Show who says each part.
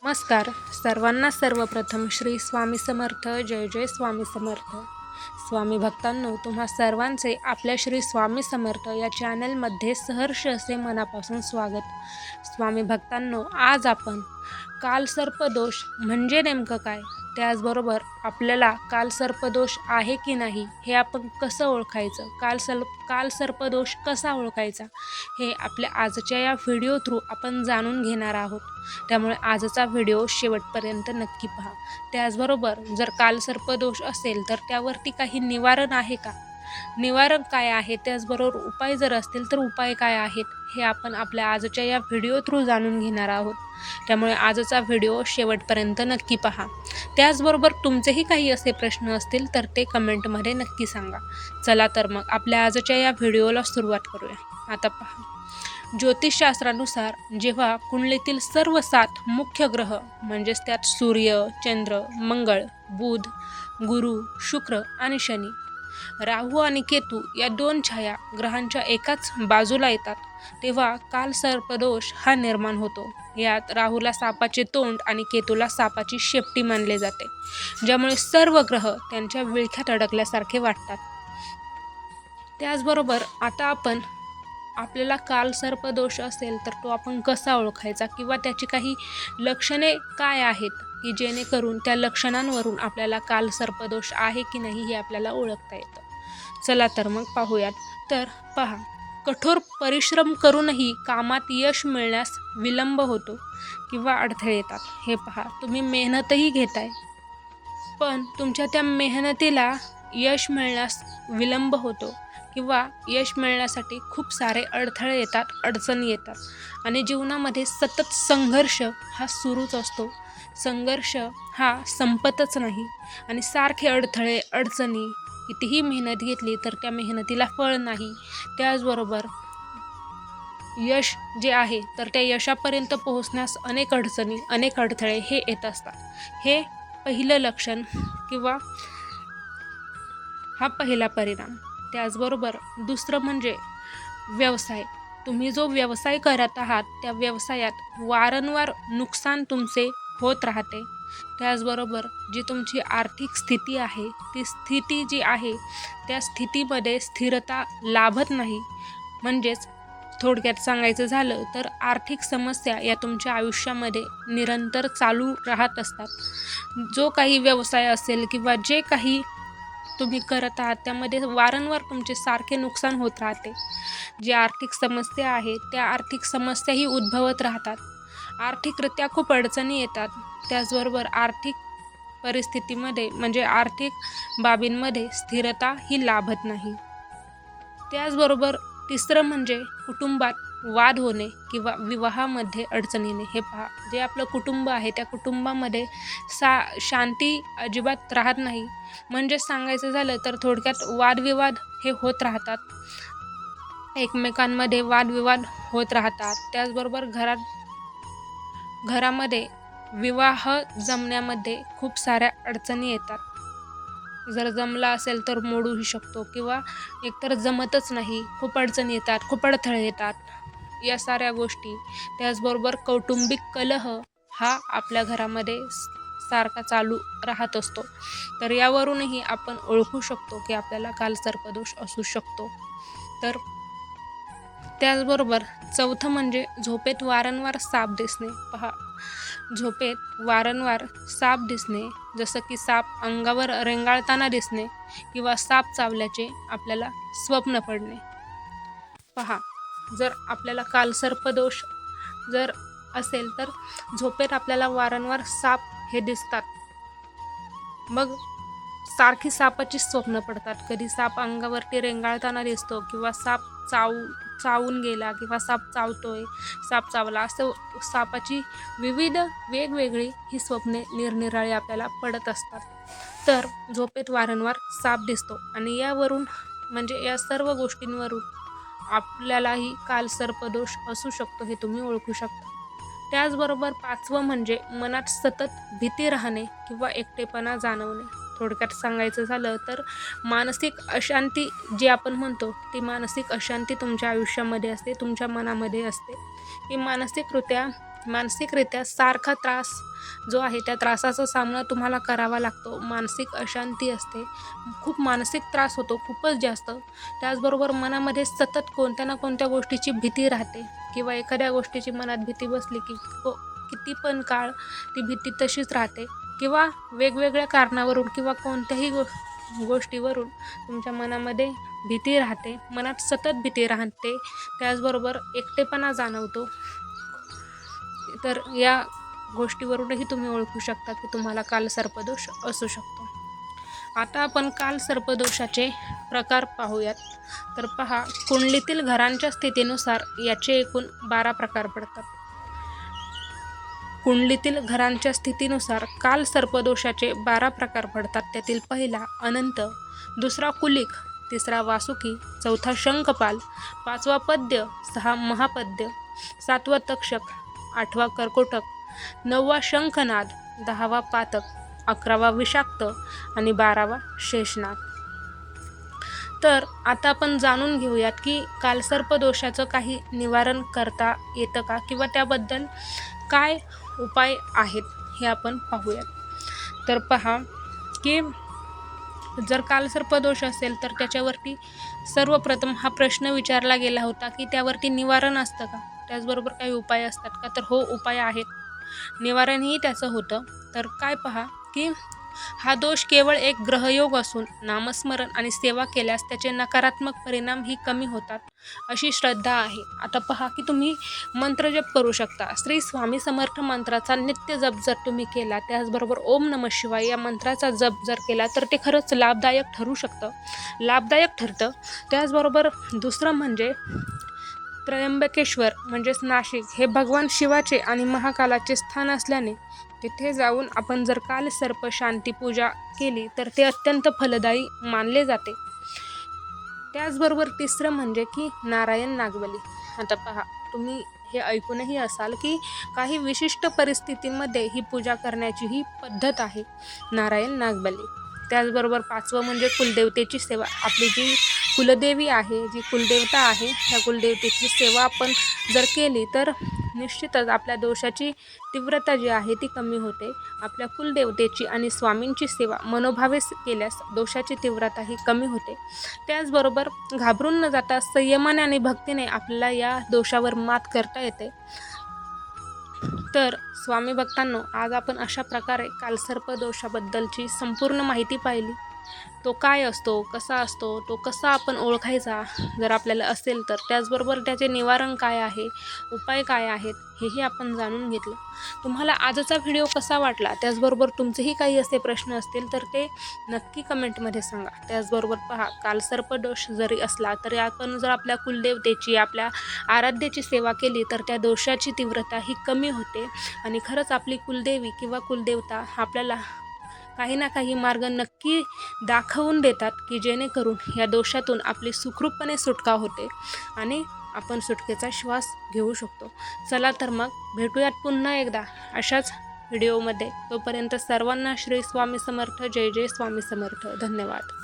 Speaker 1: नमस्कार सर्वांना. सर्वप्रथम श्री स्वामी समर्थ. जय जय स्वामी समर्थ. स्वामी भक्तांनो, तुम्हा सर्वांचे आपल्या श्री स्वामी समर्थ या चॅनलमध्ये सहर्ष असे मनापासून स्वागत. स्वामी भक्तांनो, आज आपण कालसर्पदोष म्हणजे नेमकं काय, त्याचबरोबर आपल्याला कालसर्पदोष आहे की नाही हे आपण कसं ओळखायचं, कालसर्पदोष कसा ओळखायचा, हे आपल्या आजच्या या व्हिडिओ थ्रू आपण जाणून घेणार आहोत. त्यामुळे आजचा व्हिडिओ शेवटपर्यंत नक्की पहा. त्याचबरोबर जर कालसर्पदोष असेल तर त्यावरती काही निवारण आहे का, निवारण काय आहे, त्याचबरोबर उपाय जर असतील तर उपाय काय आहेत, हे आपण आपल्या आजच्या या व्हिडिओ थ्रू जाणून घेणार आहोत. त्यामुळे आजचा व्हिडिओ शेवटपर्यंत नक्की पहा. त्याचबरोबर तुमचेही काही असे प्रश्न असतील तर ते कमेंटमध्ये नक्की सांगा. चला तर मग आपल्या आजच्या या व्हिडिओला सुरुवात करूया. आता पहा, ज्योतिषशास्त्रानुसार जेव्हा कुंडलीतील सर्व 7 मुख्य ग्रह म्हणजेच त्यात सूर्य, चंद्र, मंगळ, बुध, गुरु, शुक्र आणि शनी, राहू आणि केतू या 2 छाया ग्रहांच्या एकाच बाजूला येतात, तेव्हा कालसर्पदोष हा निर्माण होतो. यात राहूला सापाचे तोंड आणि केतूला सापाची शेपटी मानले जाते, ज्यामुळे सर्व ग्रह त्यांच्या विळख्यात अडकल्यासारखे वाटतात. त्याचबरोबर आता आपल्याला कालसर्पदोष असेल तर तो आपण कसा ओळखायचा, किंवा त्याची काही लक्षणे काय आहेत की जेणेकरून त्या लक्षणांवरून आपल्याला कालसर्पदोष आहे की नाही हे आपल्याला ओळखता येतं. चला तर मग पाहूयात. तर पहा, कठोर परिश्रम करूनही कामात यश मिळण्यास विलंब होतो किंवा अडथळे येतात. हे पहा, तुम्ही मेहनतही घेताय पण तुमच्या त्या मेहनतीला यश मिळण्यास विलंब होतो किंवा यश मिळण्यासाठी खूप सारे अडथळे येतात, अडचणी येतात आणि जीवनामध्ये सतत संघर्ष हा सुरूच असतो. संघर्ष हा संपतच नाही आणि सारखे अडथळे, अडचणी, कितीही मेहनत घेतली तर त्या मेहनतीला फळ नाही. त्याचबरोबर यश जे आहे तर त्या यशापर्यंत पोहोचण्यास अनेक अडचणी, अनेक अडथळे हे येत असतात. हे पहिलं लक्षण किंवा हा पहिला परिणाम. त्याचबरोबर दुसरं म्हणजे व्यवसाय. तुम्ही जो व्यवसाय करत आहात त्या व्यवसायात वारंवार नुकसान तुमचे होत राहते. त्याचबरोबर जी तुमची आर्थिक स्थिती आहे ती स्थिती जी आहे त्या स्थितीमध्ये स्थिरता लाभत नाही. म्हणजेच थोडक्यात सांगायचं झालं तर आर्थिक समस्या या तुमच्या आयुष्यामध्ये निरंतर चालू राहत असतात. जो काही व्यवसाय असेल किंवा जे काही तुम्ही करत आहात त्यामध्ये वारंवार तुमचे सारखे नुकसान होत राहते. जी आर्थिक समस्या आहे त्या आर्थिक समस्याही उद्भवत राहतात. आर्थिकरित्या खूप अडचणी येतात. त्याचबरोबर आर्थिक परिस्थितीमध्ये म्हणजे आर्थिक बाबींमध्ये स्थिरता ही लाभत नाही. त्याचबरोबर तिसरं म्हणजे कुटुंबात वाद होणे किंवा विवाहामध्ये अडचणीने. हे पहा, जे आपलं कुटुंब आहे त्या कुटुंबामध्ये शांती अजिबात राहत नाही. म्हणजे सांगायचं झालं तर थोडक्यात वादविवाद हे होत राहतात, एकमेकांमध्ये वादविवाद होत राहतात. त्याचबरोबर घरामध्ये विवाह जमण्यामध्ये खूप साऱ्या अडचणी येतात. जर जमला असेल तर मोडूही शकतो किंवा एकतर जमतच नाही, खूप अडचणी येतात, खूप अडथळे येतात, या साऱ्या गोष्टी. त्याचबरोबर कौटुंबिक कलह हा आपल्या घरामध्ये सारखा चालू राहत असतो. तर यावरूनही आपण ओळखू शकतो की आपल्याला कालसर्पदोष असू शकतो. तर त्याचबरोबर चौथं म्हणजे झोपेत वारंवार साप दिसणे. पहा, झोपेत वारंवार साप दिसणे, जसं की साप अंगावर रेंगाळताना दिसणे किंवा साप चावल्याचे आपल्याला स्वप्न पडणे. पहा, जर आपल्याला कालसर्पदोष जर असेल तर झोपेत आपल्याला वारंवार साप हे दिसतात. मग सारखी सापाची स्वप्न पडतात. कधी साप अंगावरती रेंगाळताना दिसतो किंवा साप चावून गेला किंवा साप चावतोय, साप चावला, असं सापाची विविध वेगवेगळी ही स्वप्ने निरनिराळी आपल्याला पडत असतात. तर झोपेत वारंवार साप दिसतो आणि यावरून म्हणजे या सर्व गोष्टींवरून आपल्यालाही कालसर्पदोष असू शकतो हे तुम्ही ओळखू शकता. त्याचबरोबर 5वं म्हणजे मनात सतत भीती राहणे किंवा एकटेपणा जाणवणे. थोडक्यात सांगायचं झालं तर मानसिक अशांती जी आपण म्हणतो ती मानसिक अशांती तुमच्या आयुष्यामध्ये असते, तुमच्या मनामध्ये असते. ही मानसिकरित्या मानसिकरित्या सारखा त्रास जो आहे त्या त्रासाचा सामना तुम्हाला करावा लागतो. मानसिक अशांती असते, खूप मानसिक त्रास होतो, खूपच जास्त. त्याचबरोबर मनामध्ये सतत कोणत्या ना कोणत्या गोष्टीची भीती राहते किंवा एखाद्या गोष्टीची मनात भीती बसली की किती पण काळ ती भीती तशीच राहते किंवा वेगवेगळ्या कारणावरून किंवा कोणत्याही गोष्टीवरून तुमच्या मनामध्ये भीती राहते, मनात सतत भीती राहते. त्याचबरोबर एकटेपणा जाणवतो. तर या गोष्टीवरूनही तुम्ही ओळखू शकता की तुम्हाला कालसर्पदोष असू शकतो. आता आपण कालसर्पदोषाचे प्रकार पाहूयात. तर पहा, कुंडलीतील घरांच्या स्थितीनुसार याचे एकूण 12 प्रकार पडतात. कुंडलीतील घरांच्या स्थितीनुसार कालसर्पदोषाचे 12 प्रकार पडतात. त्यातील पहिला अनंत, दुसरा कुलिक, तिसरा वासुकी, चौथा शंखपाल, पाचवा पद्य, 6 महापद्य, 7वा तक्षक, 8वा कर्कोटक, 9वा शंखनाद, 10वा पातक, 11वा विषाक्त आणि 12वा शेषनाग. तर आता आपण जाणून घेऊयात की कालसर्पदोषाचं काही निवारण करता येतं का किंवा त्याबद्दल काय उपाय आहेत हे आपण पाहूयात. तर पहा की जर कालसर्पदोष असेल तर त्याच्यावरती सर्वप्रथम हा प्रश्न विचारला गेला होता की त्यावरती निवारण असतं का, त्याचबरोबर काही उपाय असतात का. तर हो, उपाय आहेत, निवारणही त्याचं होतं. तर काय पहा की हा दोष केवळ एक ग्रहयोग असून नामस्मरण आणि सेवा केल्यास त्याचे नकारात्मक परिणामही कमी होतात अशी श्रद्धा आहे. आता पहा की तुम्ही मंत्रजप करू शकता. श्री स्वामी समर्थ मंत्राचा नित्य जप जर तुम्ही केला, त्याचबरोबर ओम नमः शिवाय या मंत्राचा जप जर केला तर ते खरंच लाभदायक ठरतं. त्याचबरोबर दुसरं म्हणजे त्र्यंबकेश्वर म्हणजेच नाशिक हे भगवान शिवाचे आणि महाकालाचे स्थान असल्याने तिथे जाऊन आपण जर कालसर्प शांती पूजा केली तर ते अत्यंत फलदायी मानले जाते. त्याचबरोबर तिसरं म्हणजे की नारायण नागबली. आता पहा, तुम्ही हे ऐकूनही असाल की काही विशिष्ट परिस्थितींमध्ये ही पूजा करण्याची ही पद्धत आहे, नारायण नागबली. त्याचबरोबर 5वं म्हणजे कुलदेवतेची सेवा. आपली जी कुलदेवी आहे, जी कुलदेवता आहे, त्या कुलदेवतेची सेवा आपण जर केली तर निश्चितच आपल्या दोषाची तीव्रता जी आहे ती कमी होते. आपल्या कुलदेवतेची आणि स्वामींची सेवा मनोभावे केल्यास दोषाची तीव्रता ही कमी होते. त्याचबरोबर घाबरून न जाता संयमाने आणि भक्तीने आपल्याला या दोषावर मात करता येते. तर स्वामी भक्तांनो, आज आपण अशा प्रकारे कालसर्प दोषाबद्दलची संपूर्ण माहिती पाहिली. तो काय असतो, कसा असतो, तो कसा आपण ओळखायचा जर आपल्याला असेल तर, त्याचबरोबर त्याचे निवारण काय आहे, उपाय काय आहेत, हेही आपण जाणून घेतलं. तुम्हाला आजचा व्हिडिओ कसा वाटला, त्याचबरोबर तुमचेही काही असे प्रश्न असतील तर ते नक्की कमेंटमध्ये सांगा. त्याचबरोबर पहा, कालसर्प दोष जरी असला तरी आपण जर आपल्या कुलदेवतेची, आपल्या आराध्याची सेवा केली तर त्या दोषाची तीव्रता ही कमी होते आणि खरंच आपली कुलदेवी किंवा कुलदेवता आपल्याला काही ना काही मार्ग नक्की दाखवून देतात की जेणेकरून या दोषातून आपली सुखरूपपणे सुटका होते आणि आपण सुटकेचा श्वास घेऊ शकतो. चला तर मग भेटूयात पुन्हा एकदा अशाच व्हिडिओमध्ये. तोपर्यंत सर्वांना श्री स्वामी समर्थ. जय जय स्वामी समर्थ. धन्यवाद.